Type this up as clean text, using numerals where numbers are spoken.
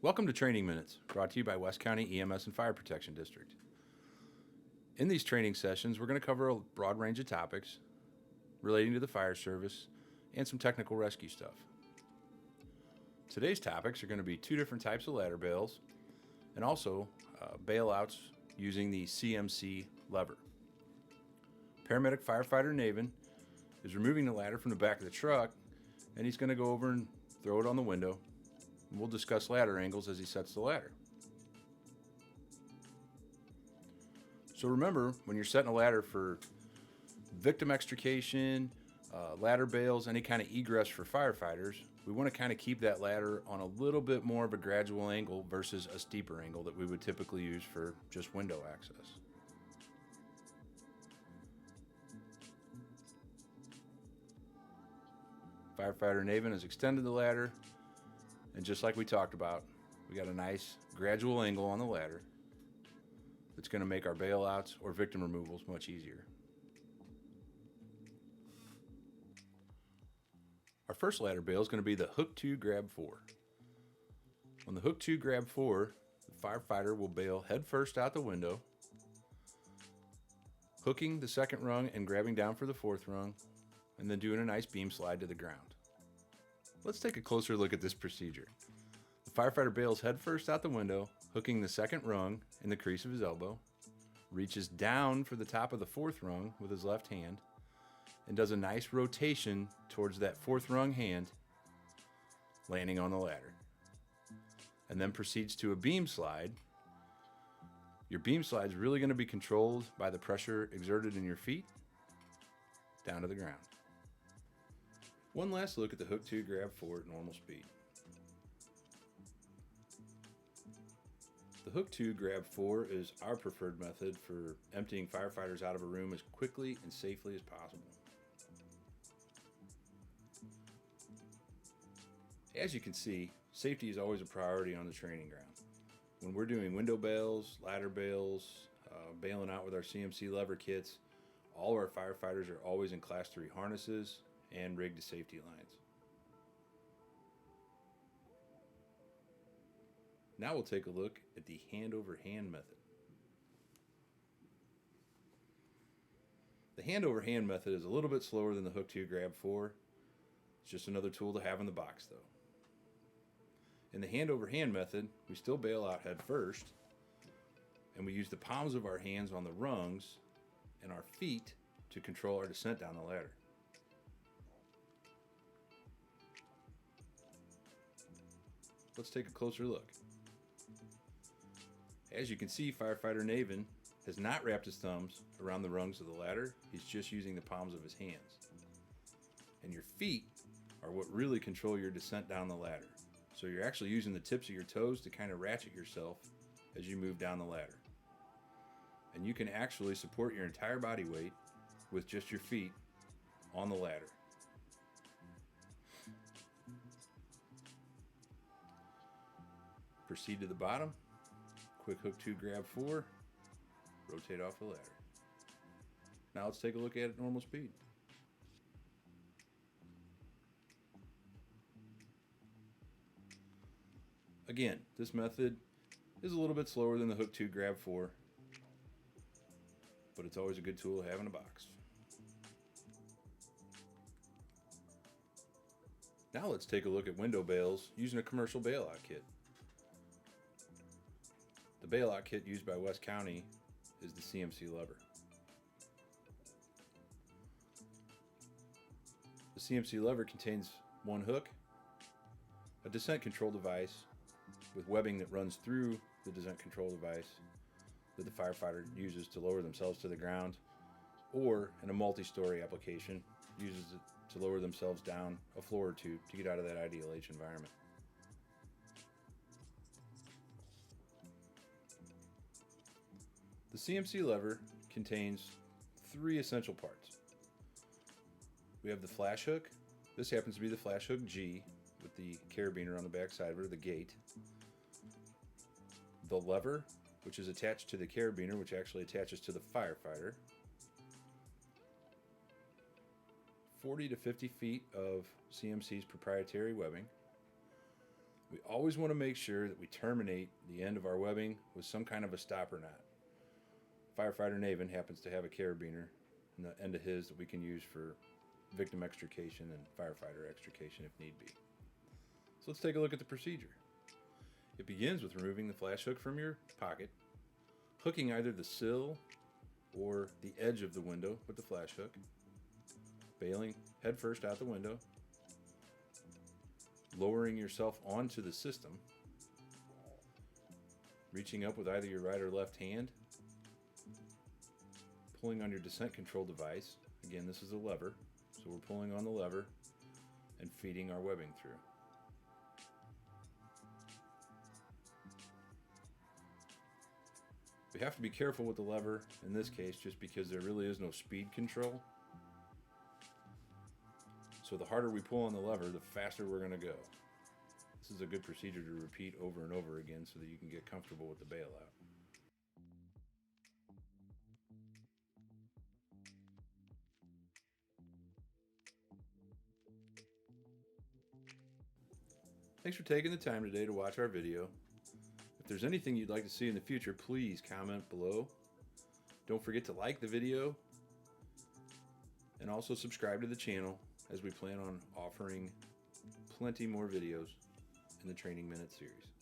Welcome to Training Minutes, brought to you by West County EMS and Fire Protection District. In these training sessions, we're going to cover a broad range of topics relating to the fire service and some technical rescue stuff. Today's topics are going to be two different types of ladder bails and also bailouts using the CMC lever. Paramedic Firefighter Navin is removing the ladder from the back of the truck, and he's going to go over and throw it on the window. And we'll discuss ladder angles as he sets the ladder. So remember, when you're setting a ladder for victim extrication, ladder bails, any kind of egress for firefighters, we want to kind of keep that ladder on a little bit more of a gradual angle versus a steeper angle that we would typically use for just window access. Firefighter Navin has extended the ladder, and just like we talked about, we got a nice gradual angle on the ladder that's going to make our bailouts or victim removals much easier. Our first ladder bail is going to be the hook 2 grab 4. On the hook 2 grab 4, the firefighter will bail head first out the window, hooking the second rung and grabbing down for the fourth rung, and then doing a nice beam slide to the ground. Let's take a closer look at this procedure. The firefighter bails head first out the window, hooking the second rung in the crease of his elbow, reaches down for the top of the fourth rung with his left hand, and does a nice rotation towards that fourth rung hand, landing on the ladder. And then proceeds to a beam slide. Your beam slide is really going to be controlled by the pressure exerted in your feet down to the ground. One last look at the hook 2 grab 4 at normal speed. The hook 2 grab 4 is our preferred method for emptying firefighters out of a room as quickly and safely as possible. As you can see, safety is always a priority on the training ground. When we're doing window bails, ladder bails, bailing out with our CMC lever kits, all of our firefighters are always in Class 3 harnesses and rigged to safety lines. Now we'll take a look at the hand over hand method. The hand over hand method is a little bit slower than the hook 2 grab 4. It's just another tool to have in the box though. In the hand over hand method, we still bail out head first, and we use the palms of our hands on the rungs and our feet to control our descent down the ladder. Let's take a closer look. As you can see, Firefighter Navin has not wrapped his thumbs around the rungs of the ladder. He's just using the palms of his hands. And your feet are what really control your descent down the ladder. So you're actually using the tips of your toes to kind of ratchet yourself as you move down the ladder. And you can actually support your entire body weight with just your feet on the ladder. Proceed to the bottom, quick hook 2 grab 4, rotate off the ladder. Now let's take a look at it at normal speed. Again, this method is a little bit slower than the hook 2 grab 4, but it's always a good tool to have in a box. Now let's take a look at window bails using a commercial bailout kit. The bailout kit used by West County is the CMC lever. The CMC lever contains one hook, a descent control device with webbing that runs through the descent control device that the firefighter uses to lower themselves to the ground, or in a multi-story application, uses it to lower themselves down a floor or two to get out of that IDLH environment. The CMC lever contains 3 essential parts. We have the flash hook. This happens to be the flash hook G with the carabiner on the back side of it, or the gate. The lever, which is attached to the carabiner, which actually attaches to the firefighter. 40 to 50 feet of CMC's proprietary webbing. We always want to make sure that we terminate the end of our webbing with some kind of a stopper knot. Firefighter Naven happens to have a carabiner in the end of his that we can use for victim extrication and firefighter extrication if need be. So let's take a look at the procedure. It begins with removing the flash hook from your pocket, hooking either the sill or the edge of the window with the flash hook, bailing head first out the window, lowering yourself onto the system, reaching up with either your right or left hand, pulling on your descent control device. Again, this is a lever, so we're pulling on the lever and feeding our webbing through. We have to be careful with the lever in this case just because there really is no speed control. So the harder we pull on the lever, the faster we're going to go. This is a good procedure to repeat over and over again so that you can get comfortable with the bailout. Thanks for taking the time today to watch our video. If there's anything you'd like to see in the future, please comment below. Don't forget to like the video and also subscribe to the channel as we plan on offering plenty more videos in the Training Minute series.